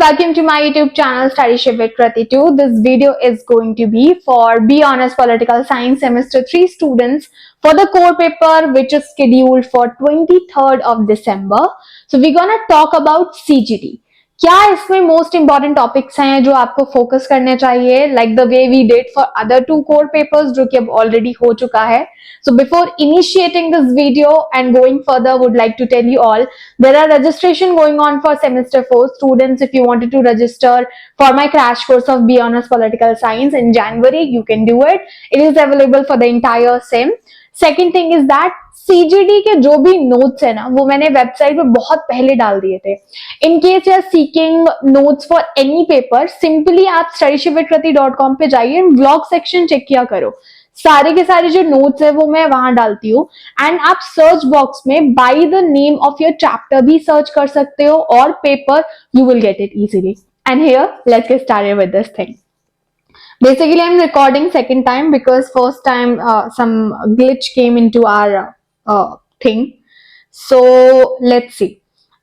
welcome to my YouTube channel Studyship with Krati 2. This video is going to be for Be Honest Political Science Semester 3 students for the core paper which is scheduled for 23rd of December. So we're gonna talk about CGD. क्या इसमें most important topics हैं जो आपको focus करने चाहिए like the way we did for other two core papers जो कि अब ऑलरेडी हो चुका है. So before initiating this video and going further, would like to tell you all there are registration going on for semester 4 students. If you wanted to register for my crash course of Be Honest Political Science in January, you can do it. It is available for the entire sem. Second thing is that CGD के जो भी notes है ना वो मैंने website पे बहुत पहले डाल दिए थे. In case you are seeking notes for any paper, simply आप studyshipwithkrati.com पे जाइए, ब्लॉग सेक्शन चेक किया करो. सारे के सारे जो नोट्स है वो मैं वहां डालती हूँ. एंड आप सर्च बॉक्स में by the name of your chapter भी सर्च कर सकते हो और paper you will get it easily. And here let's get started with this thing. Basically, I'm recording second time because first time some glitch came into our thing. So let's see.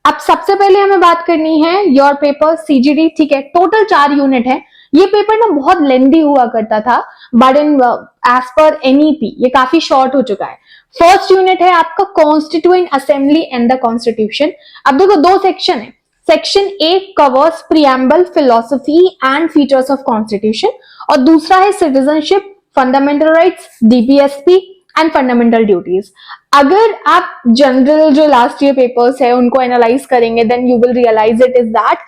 अब सबसे पहले हमें बात करनी है your paper CGD. ठीक है, total 4 unit है. ये पेपर ना बहुत लेंदी हुआ करता था but in as per NEP ये काफी शॉर्ट हो चुका है. फर्स्ट यूनिट है आपका constituent assembly and the constitution. अब देखो दो सेक्शन है. Section A covers preamble, philosophy and features of constitution और दूसरा है citizenship, fundamental rights, DPSP and fundamental duties. अगर आप जनरल जो लास्ट ईयर पेपर्स है उनको एनालाइज करेंगे then you will realise it is that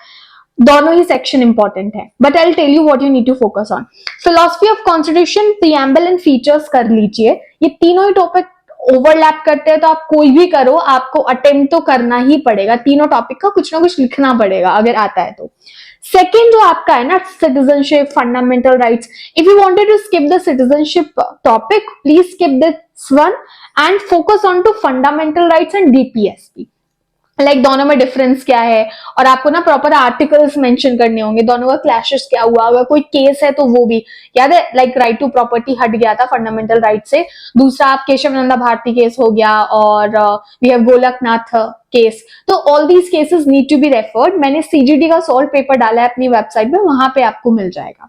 दोनों ही सेक्शन इंपॉर्टेंट है. But I will tell you what you need to focus on. Philosophy of constitution, preamble and features कर लीजिए. ये तीनों ही टॉपिक ओवरलैप करते हैं तो आप कोई भी करो आपको अटेम्प्ट तो करना ही पड़ेगा. तीनों टॉपिक का कुछ ना कुछ लिखना पड़ेगा अगर आता है तो. सेकेंड जो आपका है ना citizenship, fundamental rights, if you wanted to skip the citizenship topic please skip this one and focus on to fundamental rights and DPSP. Like दोनों में डिफरेंस क्या है और आपको ना प्रॉपर आर्टिकल्स मेंशन करने होंगे. दोनों का क्लैशेस क्या हुआ, अगर कोई केस है तो वो भी याद है. लाइक राइट टू प्रॉपर्टी हट गया था फंडामेंटल राइट से. दूसरा आप केशवानंद भारती केस हो गया और वी हैव गोलकनाथ केस. तो all these cases need to be referred. मैंने CGD का सॉल्व पेपर डाला है अपनी वेबसाइट पे, वहां पे आपको मिल जाएगा.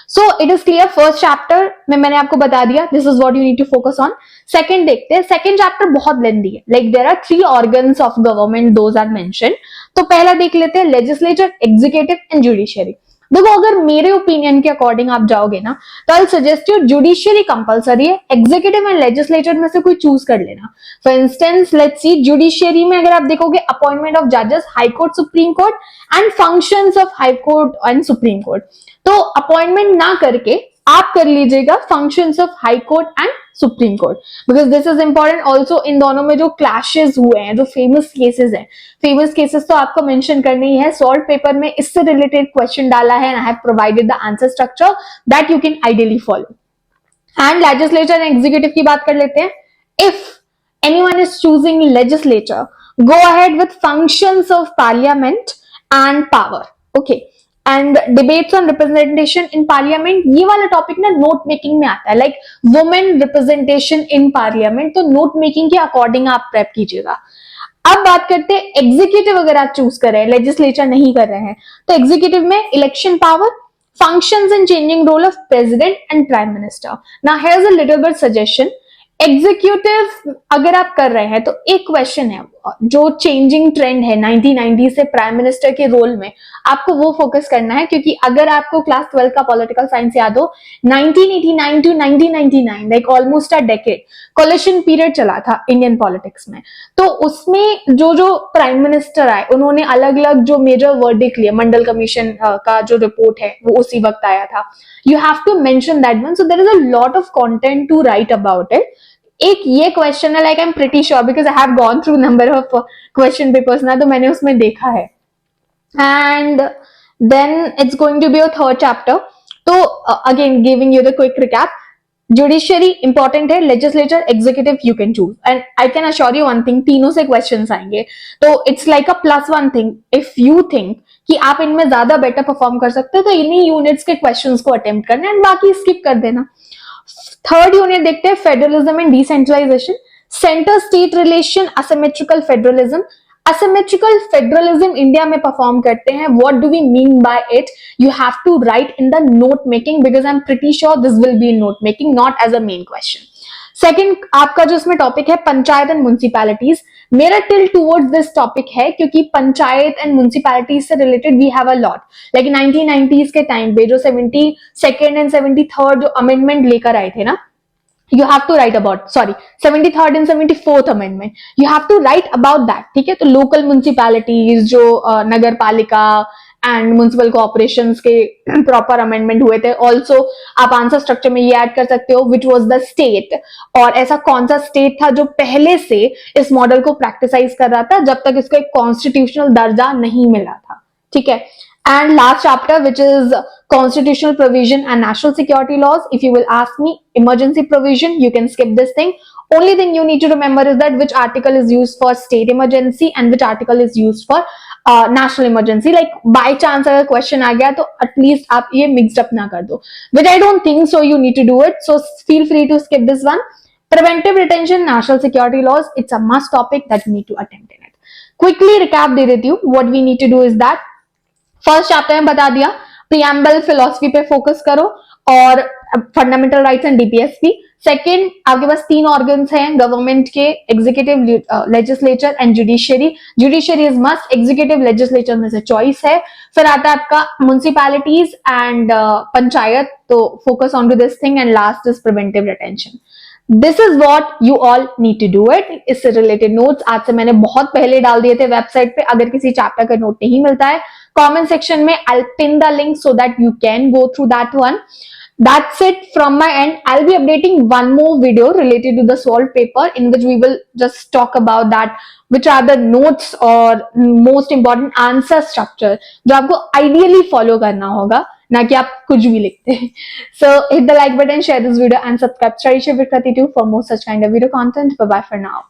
So it is clear. First chapter में मैंने आपको बता दिया this is what you need to focus on. Second देखते हैं. सेकंड चैप्टर बहुत लेंदी है. Like there are 3 organs of government, those are mention. तो पहला देख लेते हैं लेजिस्लेचर, एग्जीक्यूटिव एंड जुडिशियरी. देखो अगर मेरे ओपिनियन के अकॉर्डिंग आप जाओगे ना तो I suggest you judiciary compulsory है, एग्जीक्यूटिव एंड लेजिस्लेचर में से कोई चूज कर लेना. For instance let's see judiciary में अगर आप देखोगे अपॉइंटमेंट ऑफ जजेस, high court, supreme court and functions of high court and supreme court. तो अपॉइंटमेंट ना करके आप कर लीजिएगा functions of high court and supreme court because this is important. Also in दोनों में जो क्लैशेस हुए हैं, जो फेमस केसेस हैं, फेमस केसेस तो आपको मेंशन करने ही है. सॉल्व पेपर में इससे रिलेटेड क्वेश्चन डाला है and I have provided the answer structure that you can ideally follow. And legislature and executive की बात कर लेते हैं. If anyone is choosing legislature, go ahead with functions of parliament and power. Okay, and debates on representation in parliament, ये वाला topic ना note making में आता है. Like women representation in parliament, तो नोट मेकिंग के अकॉर्डिंग आप prep कीजिएगा. अब बात करते हैं एग्जीक्यूटिव. अगर आप चूज कर रहे हैं, लेजिस्लेचर नहीं कर रहे हैं, तो एग्जीक्यूटिव में election power, functions and changing role of president and prime minister. Now here's a little bit suggestion. Executive अगर आप कर रहे हैं तो एक क्वेश्चन है जो चेंजिंग ट्रेंड है 1990 से प्राइम मिनिस्टर के रोल में, आपको वो फोकस करना है. क्योंकि अगर आपको क्लास 12 का पॉलिटिकल साइंस याद हो, 1989 to 1999 like almost a decade coalition period चला था इंडियन पॉलिटिक्स में. तो उसमें जो जो प्राइम मिनिस्टर आए उन्होंने अलग अलग जो मेजर वर्डिक्ट लिए. मंडल कमीशन का जो रिपोर्ट है वो उसी वक्त आया था. You have to mention that one. So there is a lot of content to write about it. एक ये क्वेश्चन है like I am pretty sure because I have gone through number of question papers ना, तो मैंने उसमें देखा है. And then it's going to be your third chapter. तो again giving you the quick recap. Judiciary important है, legislature, executive you can choose. And I can assure you one thing, तीनों से क्वेश्चंस आएंगे. तो it's like a +1 thing. If you think कि आप इनमें ज्यादा बेटर परफॉर्म कर सकते हो तो इन्हीं यूनिट्स के क्वेश्चंस को अटेम्प्ट करना एंड बाकी स्किप कर देना. थर्ड यूनिट देखते हैं federalism and decentralisation, centre state relation, asymmetrical federalism. asymmetrical federalism India में परफॉर्म करते हैं. what do we mean by it? You have to write in the note making because I'm pretty sure this will be in note making, not as a main question. Second आपका जो इसमें topic है panchayat and municipalities, मेरा tilt towards this topic है क्योंकि panchayat and municipalities से related we have a lot. Like 1990s के time पे जो 72nd एंड 73rd जो अमेंडमेंट लेकर आए थे ना, you have to write about, sorry, 73rd and 74th amendment, you have to write about that. ठीक है, तो लोकल म्युनिसिपैलिटीज जो नगर पालिका एंड म्युनिसिपल कॉर्पोरेशंस के प्रॉपर अमेंडमेंट हुए थे. ऑल्सो आप आंसर स्ट्रक्चर में ये ऐड कर सकते हो विच वॉज द स्टेट, और ऐसा कौन सा स्टेट था जो पहले से इस मॉडल को प्रैक्टिसाइज कर रहा था जब तक इसको एक कॉन्स्टिट्यूशनल दर्जा नहीं मिला था. ठीक है. And last chapter, which is constitutional provision and national security laws. If you will ask me emergency provision, you can skip this thing. Only thing you need to remember is that which article is used for state emergency and which article is used for national emergency. Like by chance अगर question आ गया तो at least आप ये mixed up ना कर दो. Which I don't think so. You need to do it. So feel free to skip this one. Preventive detention, national security laws. It's a must topic that you need to attempt in it. Quickly recap दे देती हूँ. What we need to do is that first chapter में बता दिया, preamble philosophy पे focus करो और fundamental rights and DPSP. Second, आपके पास 3 organs हैं गवर्नमेंट के, executive, legislature and judiciary. Judiciary is must, executive legislature में से चॉइस है. फिर आता है आपका म्युनिसिपैलिटीज एंड पंचायत, तो focus on to this thing. And last is preventive detention. This is what you all need to do it. इससे related notes आज से मैंने बहुत पहले डाल दिए थे वेबसाइट पे. अगर किसी चैप्टर का नोट नहीं मिलता है, comment section में I'll pin the link so that you can go through that one. That's it from my end. I'll be updating one more video related to the solved paper in which we will just talk about that which are the notes or most important answer structure जो आपको ideally follow करना होगा, ना कि आप कुछ भी लिखते हैं. So hit the like button, share this video and subscribe. Study Shift with Krati 2 for more such kind of video content. Bye bye for now.